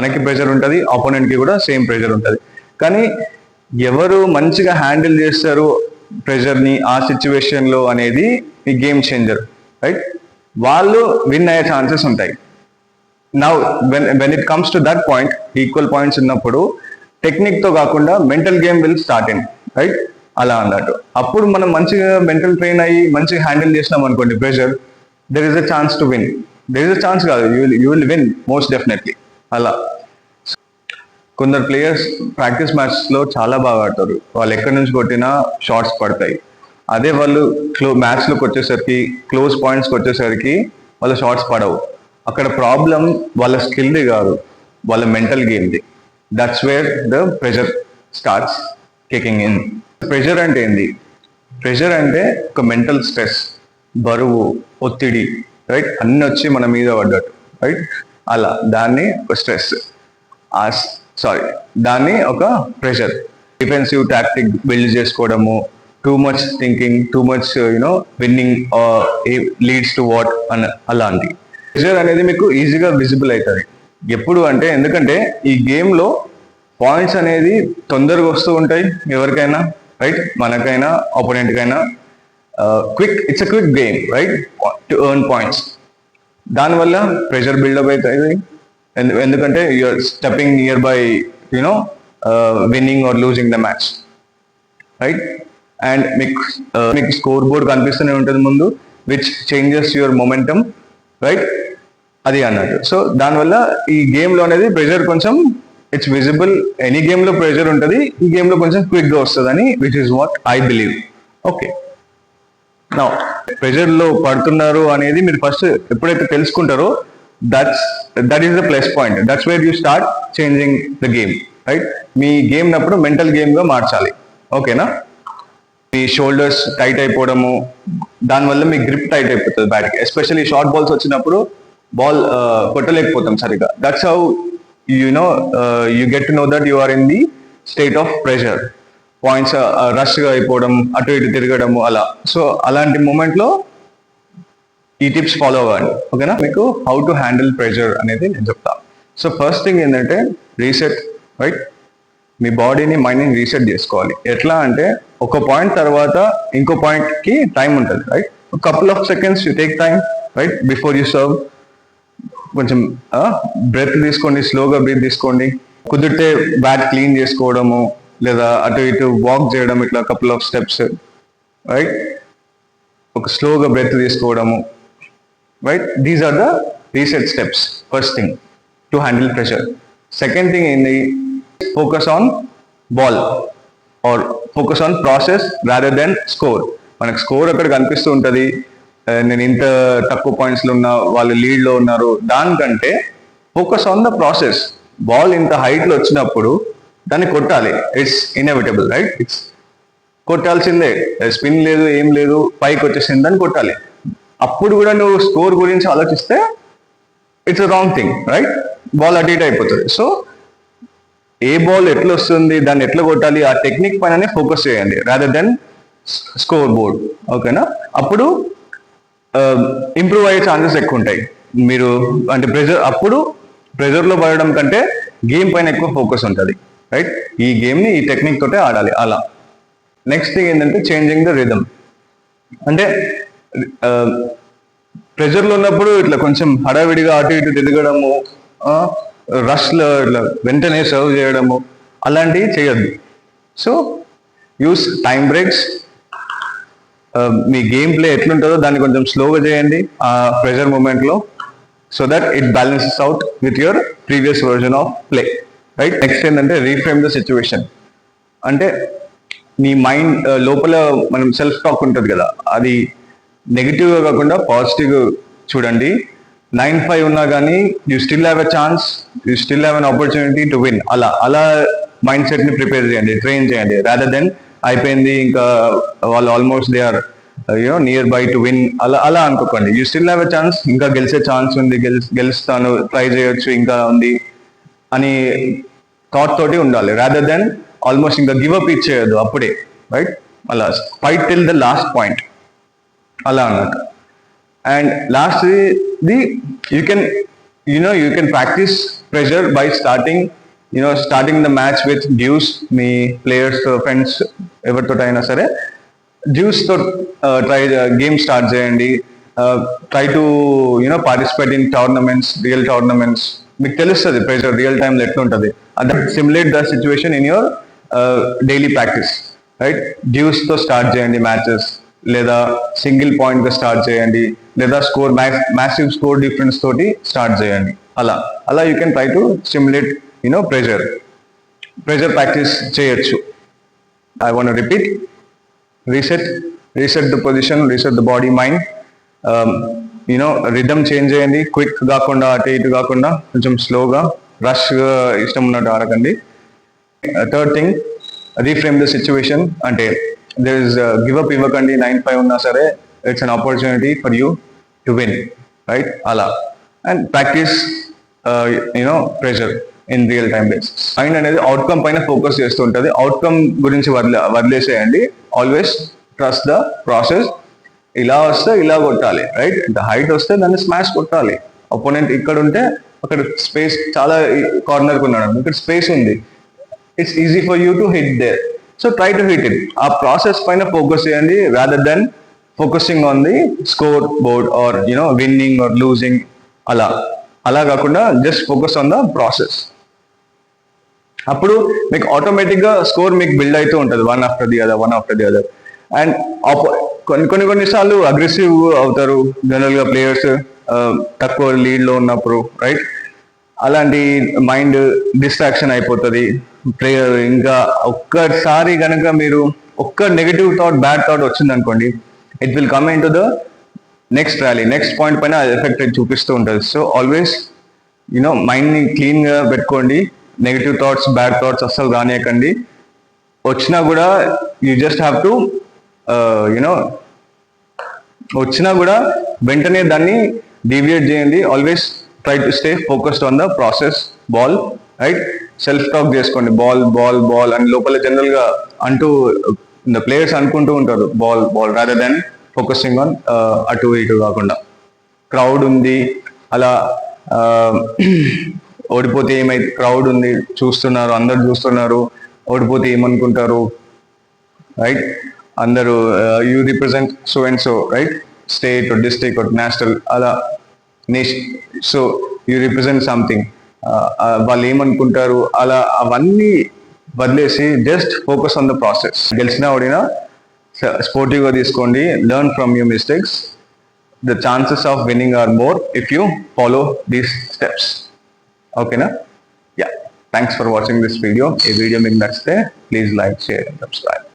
మనకి ప్రెషర్ ఉంటుంది, ఆపోనెంట్కి కూడా సేమ్ ప్రెషర్ ఉంటుంది. కానీ ఎవరు మంచిగా హ్యాండిల్ చేస్తారు ప్రెషర్ని ఆ సిచ్యువేషన్లో అనేది ఈ గేమ్ చేంజర్, రైట్? వాళ్ళు విన్ అయ్యే ఛాన్సెస్ ఉంటాయి. Now when it comes to that point, equal points ఉన్నప్పుడు టెక్నిక్తో కాకుండా mental game will start in, right? అలా అన్నట్టు అప్పుడు మనం మంచిగా మెంటల్ ట్రైన్ అయ్యి మంచిగా హ్యాండిల్ చేసినాం అనుకోండి pressure, there is a chance to win. There is a chance కాదు, you will win most definitely. అలా కొందరు ప్లేయర్స్ ప్రాక్టీస్ మ్యాచ్లో చాలా బాగా ఆడతారు, వాళ్ళు ఎక్కడి నుంచి కొట్టినా షాట్స్ పడతాయి. అదే వాళ్ళు మ్యాచ్లోకి వచ్చేసరికి, క్లోజ్ పాయింట్స్కి వచ్చేసరికి వాళ్ళ షాట్స్ పడవు. అక్కడ ప్రాబ్లం వాళ్ళ స్కిల్ది కాదు, వాళ్ళ మెంటల్ గేమ్ది. That's where the pressure starts kicking in. Pressure అంటే ఏంది? ప్రెషర్ అంటే ఒక మెంటల్ స్ట్రెస్, బరువు, ఒత్తిడి, రైట్? అన్ని వచ్చి మన మీద పడ్డట్టు, రైట్? అలా దాన్ని ఒక స్ట్రెస్, దాన్ని ఒక ప్రెషర్. డిఫెన్సివ్ టాక్టిక్ బిల్డ్ చేసుకోవడము, too much thinking, too much winnowing leads to what అని అలాంటి ప్రెషర్ అనేది మీకు ఈజీగా విజిబుల్ అవుతుంది. ఎప్పుడు అంటే, ఎందుకంటే ఈ గేమ్లో పాయింట్స్ అనేది తొందరగా వస్తూ ఉంటాయి ఎవరికైనా, రైట్? మనకైనా ఆపోనెంట్కైనా. It's a quick game, right? To earn points. దానివల్ల ప్రెషర్ బిల్డప్ అవుతుంది. ఎందుకంటే you're stepping near by winning or losing the match, right? And మీకు స్కోర్ బోర్డ్ కనిపిస్తూనే ఉంటుంది ముందు, which changes your momentum, right? అది అన్నట్టు. సో దానివల్ల ఈ గేమ్లో అనేది ప్రెషర్ కొంచెం ఇట్స్ విజిబుల్. ఎనీ గేమ్లో ప్రెషర్ ఉంటుంది, ఈ గేమ్లో కొంచెం క్విక్గా వస్తుందని, which is what I believe. Okay, నా ప్రెషర్లో పడుతున్నారు అనేది మీరు ఫస్ట్ ఎప్పుడైతే తెలుసుకుంటారో, that is the plus point. That's where you start changing the game, right? మీ గేమ్ నప్పుడు మెంటల్ గేమ్గా మార్చాలి, ఓకేనా? మీ షోల్డర్స్ టైట్ అయిపోవడము, దానివల్ల మీ గ్రిప్ టైట్ అయిపోతుంది బ్యాట్కి. ఎస్పెషల్లీ షార్ట్ బాల్స్ వచ్చినప్పుడు బాల్ కొట్టలేకపోతాం సరిగా. That's how you get to know that you are in the state of pressure. Points రష్గా అయిపోవడం, అటు ఇటు తిరగడము, అలా. సో అలాంటి మూమెంట్లో ఈ టిప్స్ ఫాలో అవ్వండి, ఓకేనా? మీకు హౌ టు హ్యాండిల్ ప్రెషర్ అనేది నేను చెప్తాను. సో ఫస్ట్ థింగ్ ఏంటంటే రీసెట్, రైట్? మీ బాడీని, మైండ్ని రీసెట్ చేసుకోవాలి. ఎట్లా అంటే, ఒక పాయింట్ తర్వాత ఇంకో పాయింట్కి టైం ఉంటుంది, right? Couple of seconds you take time, right? Before you serve కొంచెం బ్రెత్ తీసుకోండి, స్లోగా బ్రీత్ తీసుకోండి. కుదిరితే బ్యాట్ క్లీన్ చేసుకోవడము, లేదా అటు ఇటు వాక్ చేయడం, ఇట్లా కపుల్ ఆఫ్ స్టెప్స్, రైట్? ఒక స్లోగా బ్రెత్ తీసుకోవడము, right? These are the reset steps. First thing to handle pressure. Second thing ఏంటి? Focus on ball or focus on process rather than score. మనకు స్కోర్ అక్కడ కనిపిస్తూ ఉంటుంది, నేను ఇంత తక్కువ పాయింట్స్లో ఉన్నా, వాళ్ళు లీడ్లో ఉన్నారు. దానికంటే focus on the process. Ball ఇంత హైట్లో వచ్చినప్పుడు దాన్ని కొట్టాలి. It's inevitable, right? ఇట్స్ కొట్టాల్సిందే, స్పిన్ లేదు, ఏం లేదు, పైకి వచ్చేసింది, దాన్ని కొట్టాలి. అప్పుడు కూడా నువ్వు స్కోర్ గురించి ఆలోచిస్తే it's a wrong thing, right? Ball అటు ఇటు అయిపోతుంది. సో ఏ బాల్ ఎట్లా వస్తుంది, దాన్ని ఎట్లా కొట్టాలి, ఆ టెక్నిక్ పైననే ఫోకస్ చేయండి రాదర్ దెన్ స్కోర్ బోర్డ్, ఓకేనా? అప్పుడు ఇంప్రూవ్ అయ్యే ఛాన్సెస్ ఎక్కువ ఉంటాయి. మీరు అంటే అప్పుడు ప్రెజర్లో పడడం కంటే గేమ్ పైన ఎక్కువ ఫోకస్ ఉంటుంది, రైట్? ఈ గేమ్ని ఈ టెక్నిక్ తోటే ఆడాలి, అలా. నెక్స్ట్ థింగ్ ఏంటంటే చేంజింగ్ ద రిథమ్. అంటే ప్రెజర్లో ఉన్నప్పుడు ఇట్లా కొంచెం హడావిడిగా అటు ఇటు తిరగడము, రష్లో ఇట్లా వెంటనే సర్వ్ చేయడము, అలాంటివి చేయొద్దు. So use time breaks. మీ గేమ్ ప్లే ఎట్లుంటుందో దాన్ని కొంచెం స్లోగా చేయండి ఆ ప్రెషర్ మూమెంట్లో, so that it balances out with your previous version of play, right? Next ఏంటంటే రీఫ్రేమ్ ద సిచ్యువేషన్. అంటే నీ మైండ్ లోపల మనం సెల్ఫ్ టాక్ ఉంటుంది కదా, అది నెగిటివ్గా కాకుండా పాజిటివ్గా చూడండి. 9-5 ఉన్నా కానీ you still have a chance, you still have an opportunity to win. అలా మైండ్ సెట్ని ప్రిపేర్ చేయండి, ట్రైన్ చేయండి. రాదర్ దెన్ అయిపోయింది ఇంకా వాళ్ళు almost they are near by to win, అలా అనుకోకండి. You still have a chance, ఇంకా గెలిచే ఛాన్స్ ఉంది, గెలుస్తాను, ట్రై చేయొచ్చు, ఇంకా ఉంది అని థాట్ తోటి ఉండాలి. రాదర్ దెన్ ఆల్మోస్ట్ ఇంకా గివ్ అప్ ఇచ్చేయద్దు అప్పుడే, రైట్? అలా fight till the last point, అలా అన్నట్టు. And last you can you can practice pressure by starting the match with dues. మీ ప్లేయర్స్ ఫ్రెండ్స్ ఎవరితోటైనా సరే డ్యూస్ తో ట్రై గేమ్ స్టార్ట్ చేయండి. Try to participate in real tournaments. మీకు తెలుస్తుంది pressure real టైంలో ఎట్లుంటుంది. అది simulate the situation in your daily practice, right? Deuce తో స్టార్ట్ చేయండి మ్యాచెస్, లేదా సింగిల్ పాయింట్ గా స్టార్ట్ చేయండి, లేదా మ్యాసివ్ స్కోర్ డిఫరెన్స్ తోటి స్టార్ట్ చేయండి. అలా you can try to stimulate pressure practice చేయొచ్చు. I want repeat, reset the position, reset the body mind. Rhythm change చేయండి. క్విక్ కాకుండా అటు ఇటు కాకుండా కొంచెం స్లోగా, రష్ ఇష్టం ఉన్నట్టు ఆడకండి. Third thing, reframe the situation. అంటే there is give up ఇవ్వకండి. 9-5 ఉన్నా సరే it's an opportunity for you to win, right? అలా and practice pressure in real time basis. Mind అనేది అవుట్కమ్ పైన ఫోకస్ చేస్తూ ఉంటుంది. అవుట్కమ్ గురించి వదిలేసేయండి. Always trust the process. ఇలా వస్తే ఇలా కొట్టాలి, రైట్? హైట్ వస్తే దాన్ని స్మాష్ కొట్టాలి. అపోనెంట్ ఇక్కడ ఉంటే అక్కడ స్పేస్, చాలా కార్నర్కి ఉన్నాడు, ఇక్కడ స్పేస్ ఉంది, it's easy for you to hit there. So try to hit it. ఆ ప్రాసెస్ పైన ఫోకస్ చేయండి, rather than focusing on the scoreboard or winning or losing. అలా కాకుండా just focus on the process. అప్పుడు మీకు ఆటోమేటిక్గా score మీకు build అవుతూ ఉంటుంది, one after the other. And కొన్నిసార్లు అగ్రెసివ్ అవుతారు జనరల్గా ప్లేయర్స్ తక్కువ లీడ్లో ఉన్నప్పుడు, రైట్? అలాంటి మైండ్ డిస్ట్రాక్షన్ అయిపోతుంది ప్లేయర్. ఇంకా ఒక్కసారి కనుక మీరు ఒక్క నెగిటివ్ థాట్, బ్యాడ్ థాట్ వచ్చింది అనుకోండి, it will come in to the next rally, next point పైన ఎఫెక్ట్ చూపిస్తూ ఉంటుంది. సో ఆల్వేస్ మైండ్ని క్లీన్గా పెట్టుకోండి. నెగిటివ్ థాట్స్, బ్యాడ్ థాట్స్ అస్సలు రానియకండి. వచ్చినా కూడా యూ జస్ట్ హ్యావ్ టు వచ్చినా కూడా వెంటనే దాన్ని డీవియేట్ చేయండి. Always try to stay focused on the process. Ball, right? Self talk చేసుకోండి, బాల్ బాల్ బాల్ అని లోపల జనరల్ గా అంటూ ప్లేయర్స్ అనుకుంటూ ఉంటారు, ball ball, rather than focusing on అటు ఇటు కాకుండా. క్రౌడ్ ఉంది, అలా ఓడిపోతే ఏమైతే, క్రౌడ్ ఉంది, చూస్తున్నారు, అందరు చూస్తున్నారు, ఓడిపోతే ఏమనుకుంటారు, రైట్? అందరూ you represent so and so, right? State or district or national, అలా nation. So you represent something, వాళ్ళు ఏమనుకుంటారు, అలా అవన్నీ వదిలేసి just focus on the process. గెలిచినా ఓడినా స్పోర్టివ్గా తీసుకోండి. Learn from your mistakes. The chances of winning are more if you follow these steps. ఓకేనా? Yeah, thanks for watching this video. ఈ వీడియో మీకు నచ్చితే please like, share and subscribe.